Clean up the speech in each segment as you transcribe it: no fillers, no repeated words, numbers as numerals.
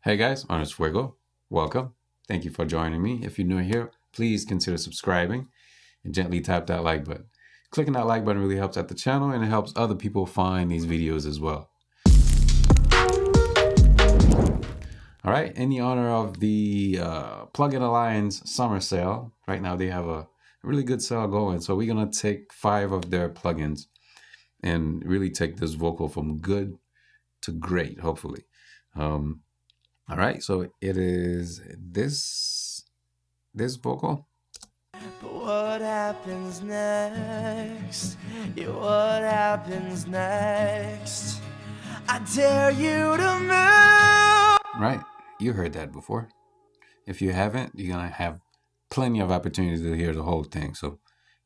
Hey guys, I'm Fuego. Welcome. Thank you for joining me. If you're new here, please consider subscribing and gently tap that like button. Clicking that like button really helps out the channel and it helps other people find these videos as well. All right, in the honor of the Plugin Alliance summer sale, right now they have a really good sale going. So we're going to take 5 of their plugins and really take this vocal from good to great, hopefully. All right, so it is this vocal. But what happens next? Yeah, what happens next? I dare you to move. Right, you heard that before. If you haven't, you're gonna have plenty of opportunities to hear the whole thing. So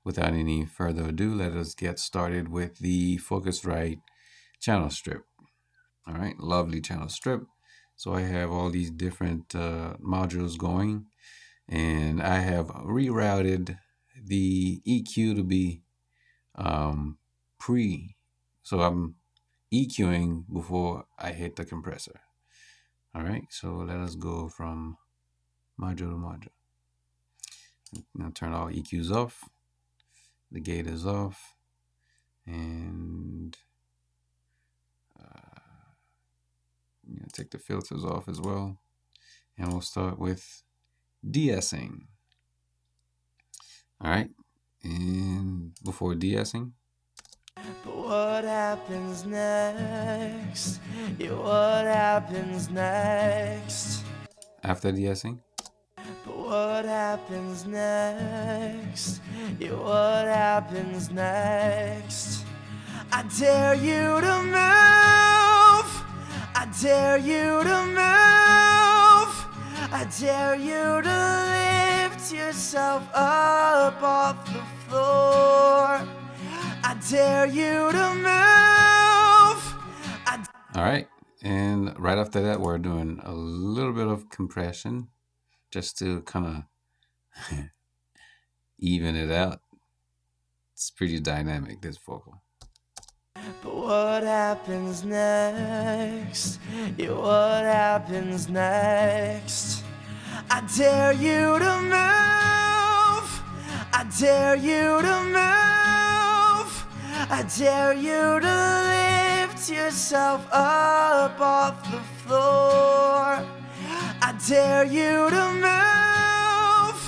without any further ado, let us get started with the Focusrite channel strip. All right, lovely channel strip. So I have all these different modules going, and I have rerouted the EQ to be pre. So I'm EQing before I hit the compressor. All right, so let us go from module to module. Now turn all EQs off. The gate is off, and take the filters off as well. And we'll start with de-essing. All right, and before de-essing, but what happens next? Yeah, what happens next? after de-essing, But what happens next? Yeah, what happens next? I dare you to move. I dare you to move. I dare you to lift yourself up off the floor. I dare you to move. all right. And right after that, we're doing a little bit of compression just to kind of even it out. It's pretty dynamic, this vocal. But what happens next? Yeah, what happens next? I dare you to move. I dare you to move. I dare you to lift yourself up off the floor. I dare you to move.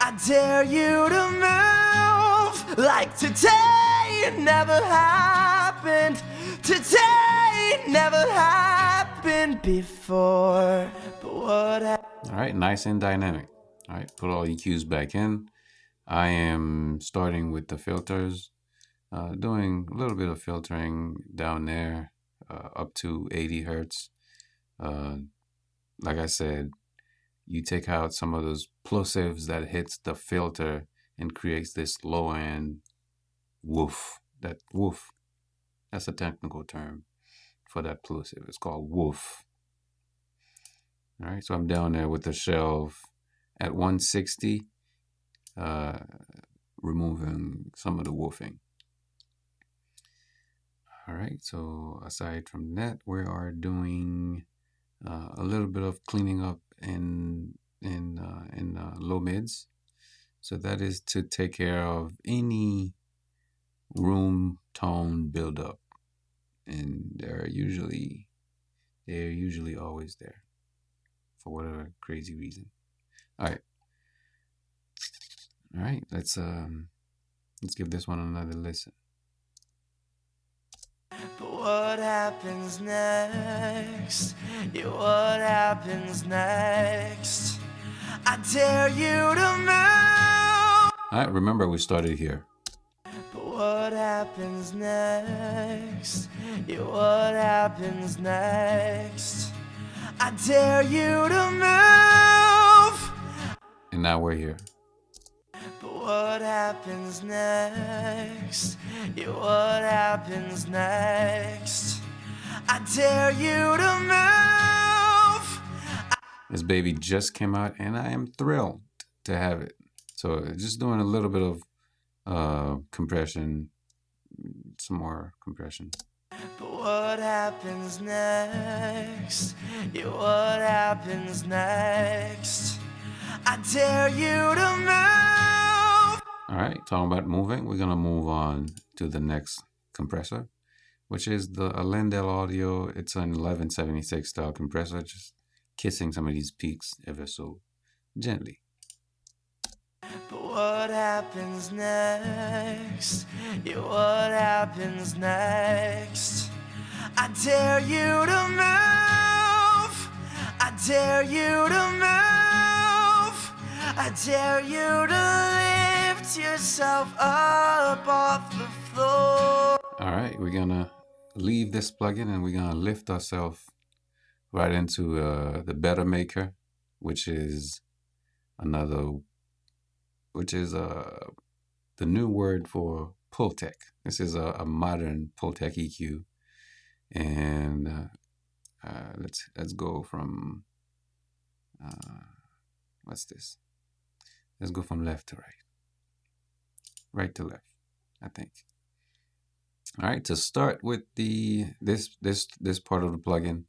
I dare you to move. Like today never happened. Today never happened before. But what happened? All right, nice and dynamic. All right, put all EQs back in. I am starting with the filters, doing a little bit of filtering down there, up to 80 hertz. Like I said, you take out some of those plosives that hits the filter and creates this low end woof. That woof, that's a technical term for that plosive. It's called woof. All right, so I'm down there with the shelf at 160, removing some of the woofing. All right, so aside from that, we are doing a little bit of cleaning up in low mids. So that is to take care of any room tone buildup, and they're usually always there for whatever crazy reason. All right, let's give this one another listen. But what happens next? Yeah, what happens next? I dare you to move. All right, remember we started here. But what happens next? Yeah, what happens next? I dare you to move. And now we're here. But what happens next? Yeah, what happens next? I dare you to move. This baby just came out, and I am thrilled to have it. So just doing a little bit of compression, some more compression. But what happens next? Yeah, what happens next? I dare you to move. All right, talking about moving, we're gonna move on to the next compressor, which is the Lendl Audio. It's an 1176 style compressor, just kissing some of these peaks ever so gently. But what happens next? Yeah, what happens next? I dare you to move. I dare you to move. I dare you to lift yourself up off the floor. All right, we're gonna leave this plugin and we're gonna lift ourselves right into the Bettermaker, which is the new word for Pultec. This is a modern Pultec EQ, and let's go from what's this? Let's go from left to right to left, I think. All right, to start with this part of the plugin,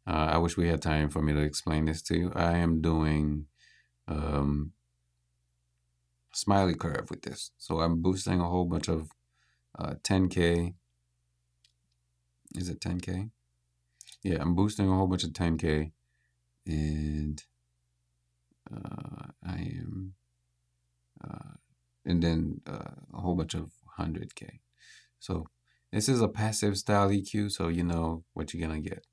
I wish we had time for me to explain this to you. I am doing smiley curve with this, so I'm boosting a whole bunch of 10K. Is it 10K? Yeah, I'm boosting a whole bunch of 10K, and and then a whole bunch of 100K. So this is a passive style EQ, so you know what you're gonna get.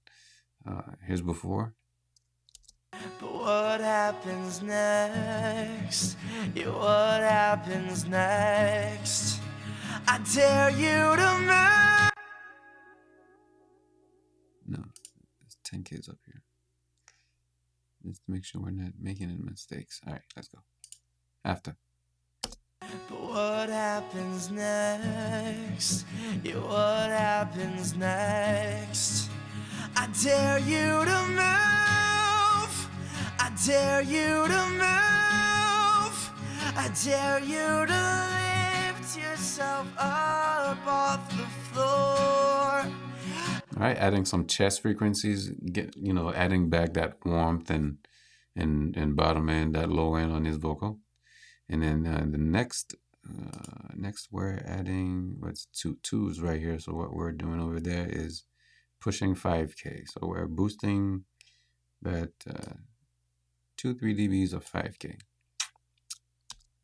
Here's before. But what happens next? Yeah, what happens next? I dare you to move. No, there's 10Ks up here. Let's make sure we're not making any mistakes. All right, let's go. After. But what happens next? Yeah, what happens next? I dare you to move. I dare you to move. I dare you to lift yourself up off the floor. All right, adding some chest frequencies, adding back that warmth and bottom end, that low end on his vocal. And then the next we're adding what's twos right here. So what we're doing over there is pushing 5K. So we're boosting that 2-3 dBs of 5K.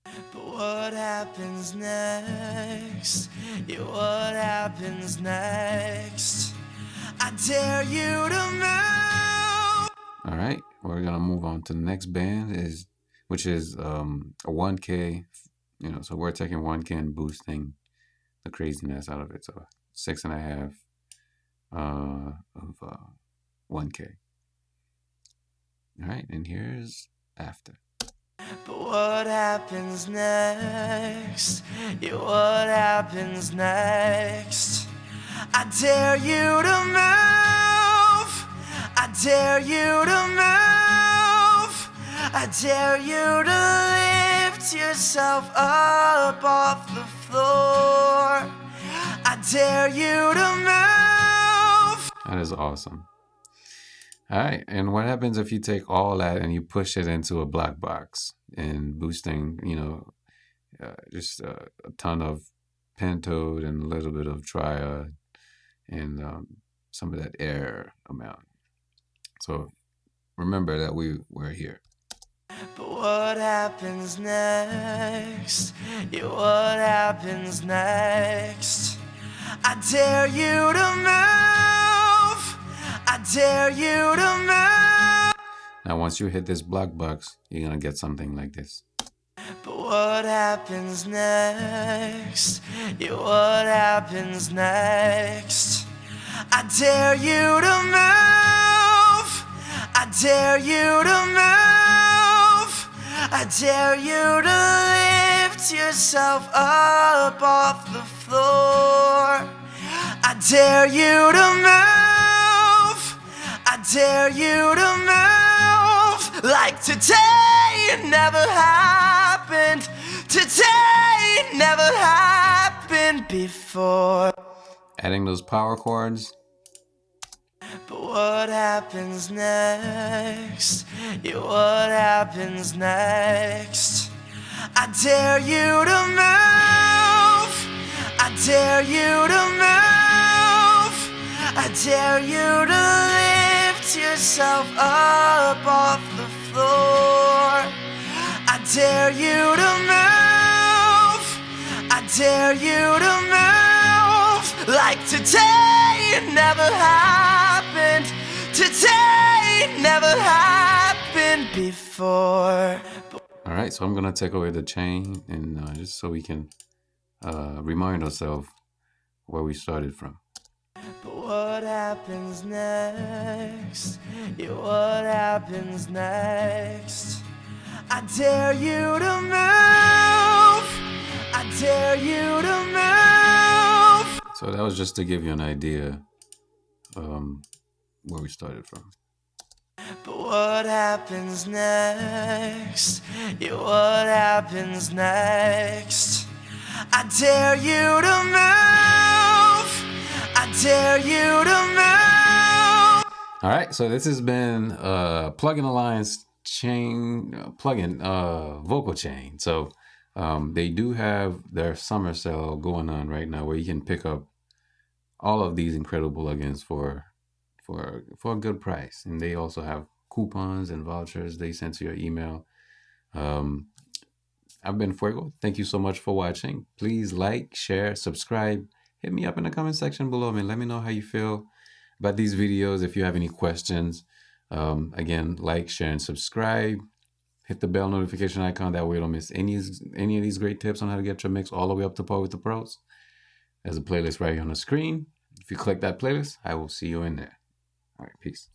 But what happens next? Yeah, what happens next? I dare you to move. All right, we're gonna move on to the next band which is a 1K. So we're taking 1K and boosting the craziness out of it. So 6.5 of 1K. All right, and here's after. But what happens next? Yeah, what happens next? I dare you to move. I dare you to move. I dare you to lift yourself up off the floor. I dare you to move. That is awesome. All right, and what happens if you take all that and you push it into a black box and boosting, just a ton of pentode and a little bit of triad and some of that air amount. So remember that we're here. But what happens next? Yeah, what happens next? I dare you to move. I dare you to move. Now, once you hit this black box, you're gonna get something like this. But what happens next? Yeah, what happens next? I dare you to move. I dare you to move. I dare you to lift yourself up off the floor. I dare you to move. I dare you to move. Like today never happened. Today never happened before. Adding those power chords, But what happens next? Yeah, what happens next? I dare you to move. I dare you to move. I dare you to lift yourself up off the floor. I dare you to move. I dare you to move. Like today never happened. Today never happened before. All right, so I'm gonna take away the chain, and just so we can remind ourselves where we started from. But what happens next? Yeah, what happens next? I dare you to move. I dare you to move. So that was just to give you an idea where we started from. But what happens next? Yeah, what happens next? I dare you to move. I dare you to move. All right, so this has been Plugin Alliance chain plugin vocal chain. So they do have their summer sale going on right now, where you can pick up all of these incredible plugins for a good price, and they also have coupons and vouchers they send to your email. I've been Fuego. Thank you so much for watching. Please like, share, subscribe. Hit me up in the comment section below, man. Let me know how you feel about these videos. If you have any questions, again, like, share, and subscribe. Hit the bell notification icon. That way you don't miss any of these great tips on how to get your mix all the way up to par with the pros. There's a playlist right here on the screen. If you click that playlist, I will see you in there. All right, peace.